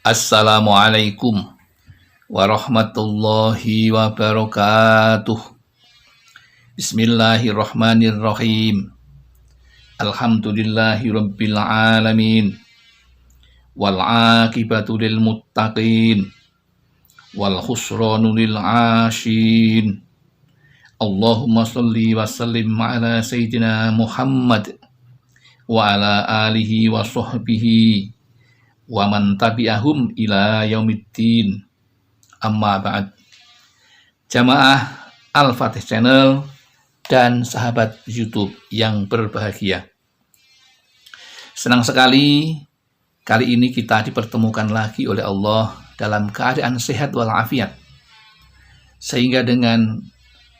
Assalamualaikum warahmatullahi wabarakatuh. Bismillahirrahmanirrahim. Alhamdulillahi rabbil alamin. Wal aqibatu lil muttaqin. Wal khusranu lil ashin. Allahumma shalli wa sallim ala sayyidina Muhammad wa ala alihi wa sahbihi wa man tabi'ahum ila yaumiddin. Amma ba'd. Jamaah Al-Fatih Channel dan sahabat YouTube yang berbahagia. Senang sekali kali ini kita dipertemukan lagi oleh Allah dalam keadaan sehat walafiat. Sehingga dengan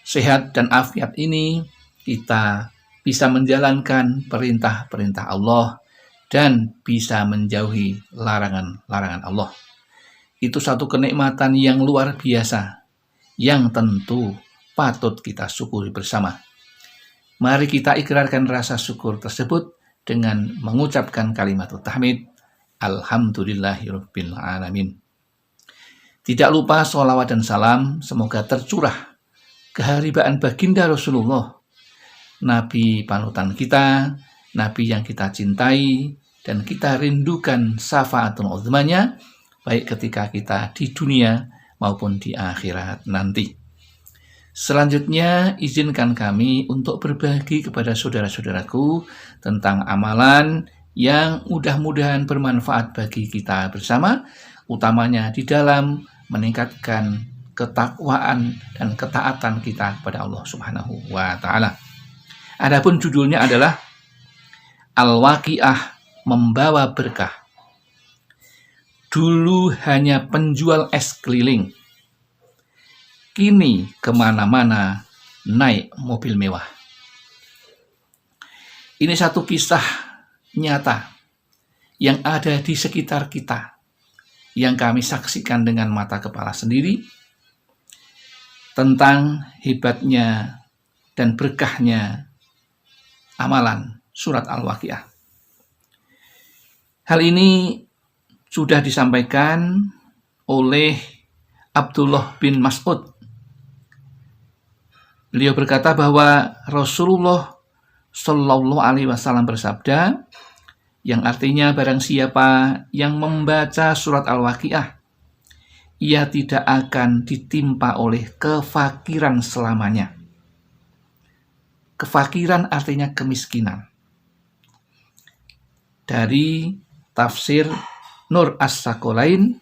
sehat dan afiat ini kita bisa menjalankan perintah-perintah Allah dan bisa menjauhi larangan-larangan Allah. Itu satu kenikmatan yang luar biasa, yang tentu patut kita syukuri bersama. Mari kita ikrarkan rasa syukur tersebut dengan mengucapkan kalimat tahmid, Alhamdulillahirabbil alamin. Tidak lupa sholawat dan salam semoga tercurah keharibaan baginda Rasulullah, Nabi panutan kita, Nabi yang kita cintai dan kita rindukan syafaatul uzmanya, baik ketika kita di dunia maupun di akhirat nanti. Selanjutnya izinkan kami untuk berbagi kepada saudara-saudaraku tentang amalan yang mudah-mudahan bermanfaat bagi kita bersama, utamanya di dalam meningkatkan ketakwaan dan ketaatan kita kepada Allah Subhanahu wa taala. Adapun judulnya adalah Al-Waqiah membawa berkah. Dulu hanya penjual es keliling, kini kemana-mana naik mobil mewah. Ini satu kisah nyata yang ada di sekitar kita, yang kami saksikan dengan mata kepala sendiri, tentang hebatnya dan berkahnya amalan surat Al-Waqiah. Hal ini sudah disampaikan oleh Abdullah bin Mas'ud. Beliau berkata bahwa Rasulullah Shallallahu Alaihi Wasallam bersabda, yang artinya barang siapa yang membaca surat Al-Waqiah, ia tidak akan ditimpa oleh kefakiran selamanya. Kefakiran artinya kemiskinan. Dari tafsir Nur As-Sakolain.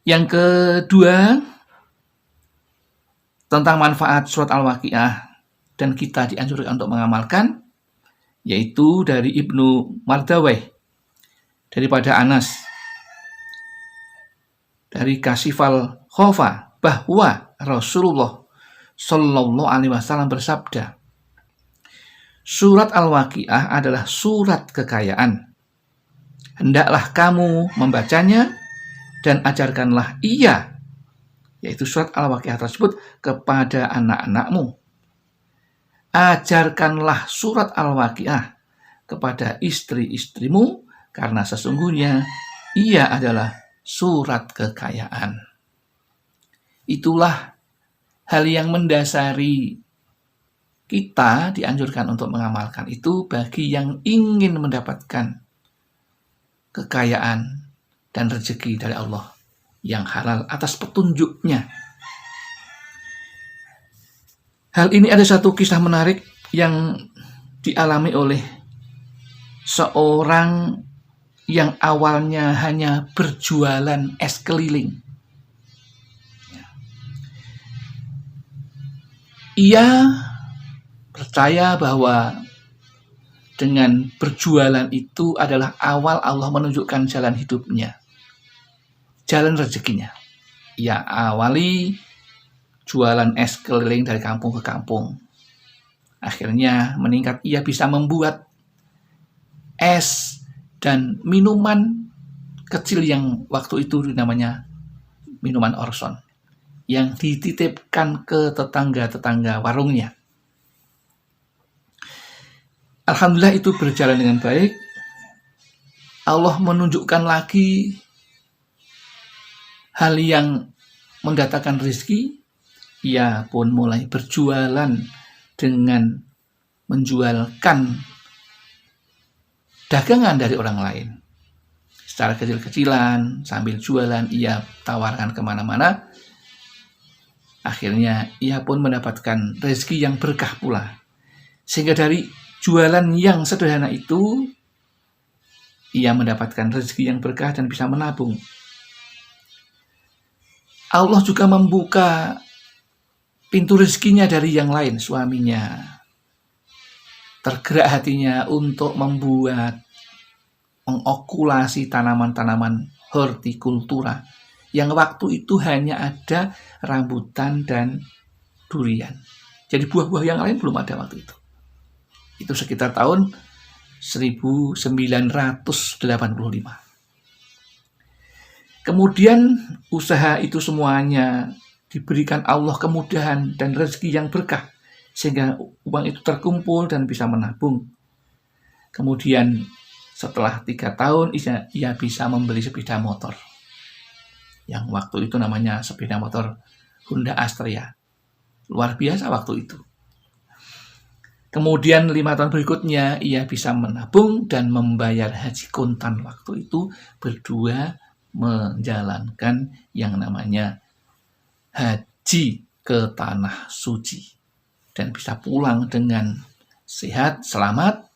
Yang kedua, tentang manfaat surat Al-Waqiah dan kita dianjurkan untuk mengamalkan, yaitu dari Ibnu Mardaweh, daripada Anas, dari Kasifal Khofa, bahwa Rasulullah Shallallahu Alaihi Wasallam bersabda, surat Al-Waqiah adalah surat kekayaan. Hendaklah kamu membacanya dan ajarkanlah ia, yaitu surat Al-Waqiah tersebut, kepada anak-anakmu. Ajarkanlah surat Al-Waqiah kepada istri-istrimu, karena sesungguhnya ia adalah surat kekayaan. Itulah hal yang mendasari kita dianjurkan untuk mengamalkan itu bagi yang ingin mendapatkan kekayaan dan rezeki dari Allah yang halal atas petunjuknya. Hal ini ada satu kisah menarik yang dialami oleh seorang yang awalnya hanya berjualan es keliling. Ia percaya bahwa dengan berjualan itu adalah awal Allah menunjukkan jalan hidupnya, jalan rezekinya. Ia awali jualan es keliling dari kampung ke kampung. Akhirnya meningkat, ia bisa membuat es dan minuman kecil yang waktu itu namanya minuman Orson, yang dititipkan ke tetangga-tetangga warungnya. Alhamdulillah itu berjalan dengan baik. Allah menunjukkan lagi hal yang mendatangkan rezeki, ia pun mulai berjualan dengan menjualkan dagangan dari orang lain. Secara kecil-kecilan, sambil jualan, ia tawarkan kemana-mana. Akhirnya ia pun mendapatkan rezeki yang berkah pula. Sehingga dari jualan yang sederhana itu, ia mendapatkan rezeki yang berkah dan bisa menabung. Allah juga membuka pintu rezekinya dari yang lain. Suaminya tergerak hatinya untuk mengokulasi tanaman-tanaman hortikultura yang waktu itu hanya ada rambutan dan durian. Jadi buah-buah yang lain belum ada waktu itu. Itu sekitar tahun 1985. Kemudian usaha itu semuanya diberikan Allah kemudahan dan rezeki yang berkah, sehingga uang itu terkumpul dan bisa menabung. Kemudian setelah 3 tahun ia bisa membeli sepeda motor, yang waktu itu namanya sepeda motor Honda Astrea. Luar biasa waktu itu. Kemudian 5 tahun berikutnya ia bisa menabung dan membayar haji kontan waktu itu, berdua menjalankan yang namanya haji ke tanah suci dan bisa pulang dengan sehat, selamat.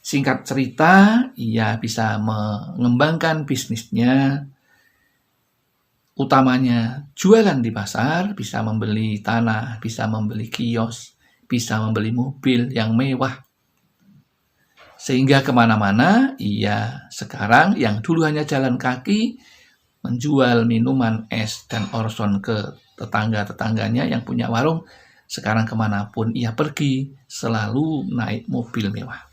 Singkat cerita, ia bisa mengembangkan bisnisnya, utamanya jualan di pasar, bisa membeli tanah, bisa membeli kios, bisa membeli mobil yang mewah. Sehingga kemana-mana ia sekarang yang dulu hanya jalan kaki, menjual minuman es dan orson ke tetangga-tetangganya yang punya warung, sekarang kemanapun ia pergi selalu naik mobil mewah.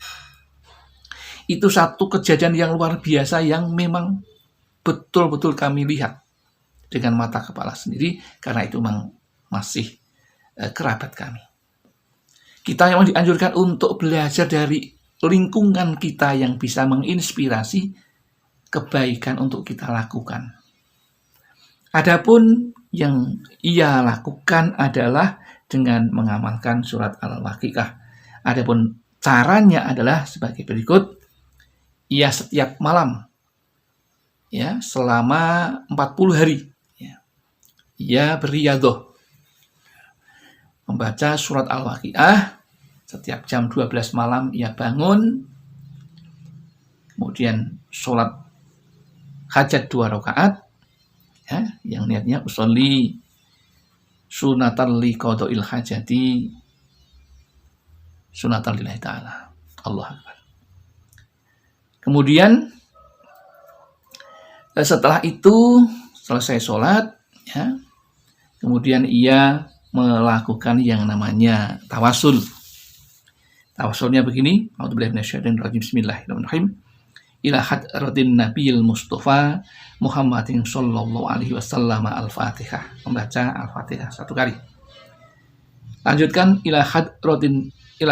Itu satu kejadian yang luar biasa yang memang betul-betul kami lihat dengan mata kepala sendiri, karena itu memang masih kerabat kami. Kita memang dianjurkan untuk belajar dari lingkungan kita yang bisa menginspirasi kebaikan untuk kita lakukan. Adapun yang ia lakukan adalah dengan mengamalkan surat Al-Waqiah. Adapun caranya adalah sebagai berikut. Ia setiap malam, ya, selama 40 hari, ya, ia beriyadah, membaca surat Al-Waqiah. Setiap jam 12 malam ia bangun, kemudian sholat hajat 2 rakaat, ya, yang niatnya usolli sunatan li qada'il hajati sunatan lillahi ta'ala. Allah Akbar. Kemudian setelah itu selesai sholat, ya, kemudian ia melakukan yang namanya tawasul. Tawasulnya begini, a'udzubillahi minasyaitonir rajim, bismillahirrahmanirrahim. Ila hadratin nabiyil mustafa Muhammadin sallallahu alaihi wasallam al-Fatihah. Membaca al-Fatihah 1 kali. Lanjutkan ila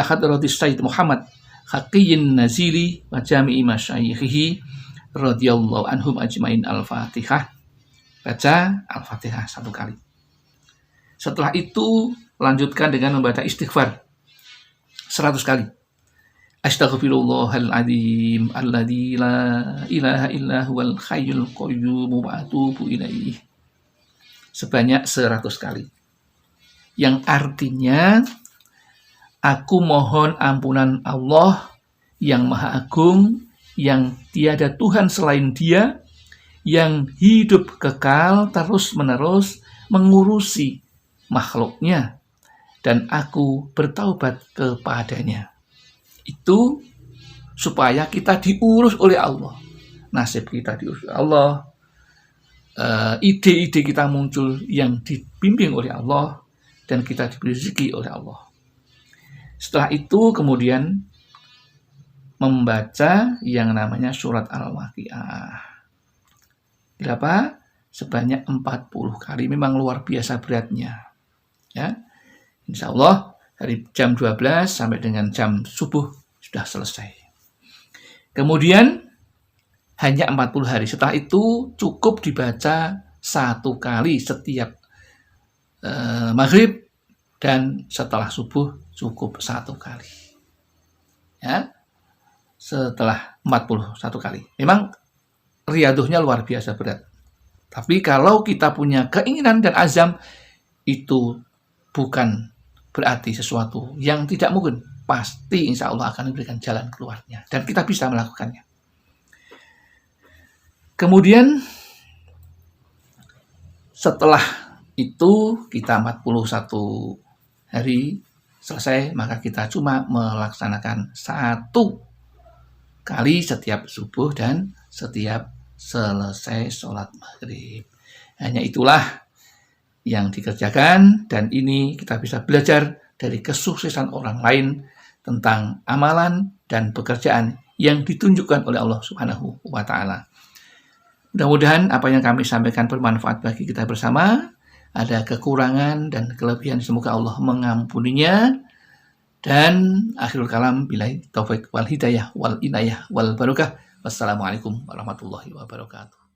hadratis Sayyid Muhammad Haqiyin Nazili wa jami'i masyayikhihi radhiyallahu anhum ajmain al-Fatihah. Baca al-Fatihah 1 kali. Setelah itu lanjutkan dengan membaca istighfar 100 kali. Astaghfirullahaladzim alladzi la ilaha illa huwal hayyul qayyum wa atubu ilaih. Sebanyak 100 kali. Yang artinya, aku mohon ampunan Allah yang Maha Agung, yang tiada Tuhan selain Dia, yang hidup kekal terus-menerus mengurusi makhluknya, dan aku bertaubat kepadanya. Itu supaya kita diurus oleh Allah, nasib kita diurus oleh Allah, ide-ide kita muncul yang dibimbing oleh Allah, dan kita diberi rezeki oleh Allah. Setelah itu kemudian membaca yang namanya surat Al-Waqiah. Berapa? Sebanyak 40 kali. Memang luar biasa beratnya. Ya. Insya Allah dari jam 12 sampai dengan jam subuh sudah selesai. Kemudian hanya 40 hari. Setelah itu cukup dibaca 1 kali setiap maghrib, dan setelah subuh cukup 1 kali. Ya, setelah 41 kali. Memang riadohnya luar biasa berat. Tapi kalau kita punya keinginan dan azam, itu bukan berarti sesuatu yang tidak mungkin. Pasti insya Allah akan diberikan jalan keluarnya. Dan kita bisa melakukannya. Kemudian setelah itu kita 41 hari selesai, maka kita cuma melaksanakan 1 kali setiap subuh dan setiap selesai sholat maghrib. Hanya itulah yang dikerjakan, dan ini kita bisa belajar dari kesuksesan orang lain tentang amalan dan pekerjaan yang ditunjukkan oleh Allah Subhanahu wa Ta'ala. Mudah-mudahan apa yang kami sampaikan bermanfaat bagi kita bersama. Ada kekurangan dan kelebihan, semoga Allah mengampuninya. Dan akhirul kalam, billahi taufik wal hidayah wal inayah wal barakah. Wassalamualaikum warahmatullahi wabarakatuh.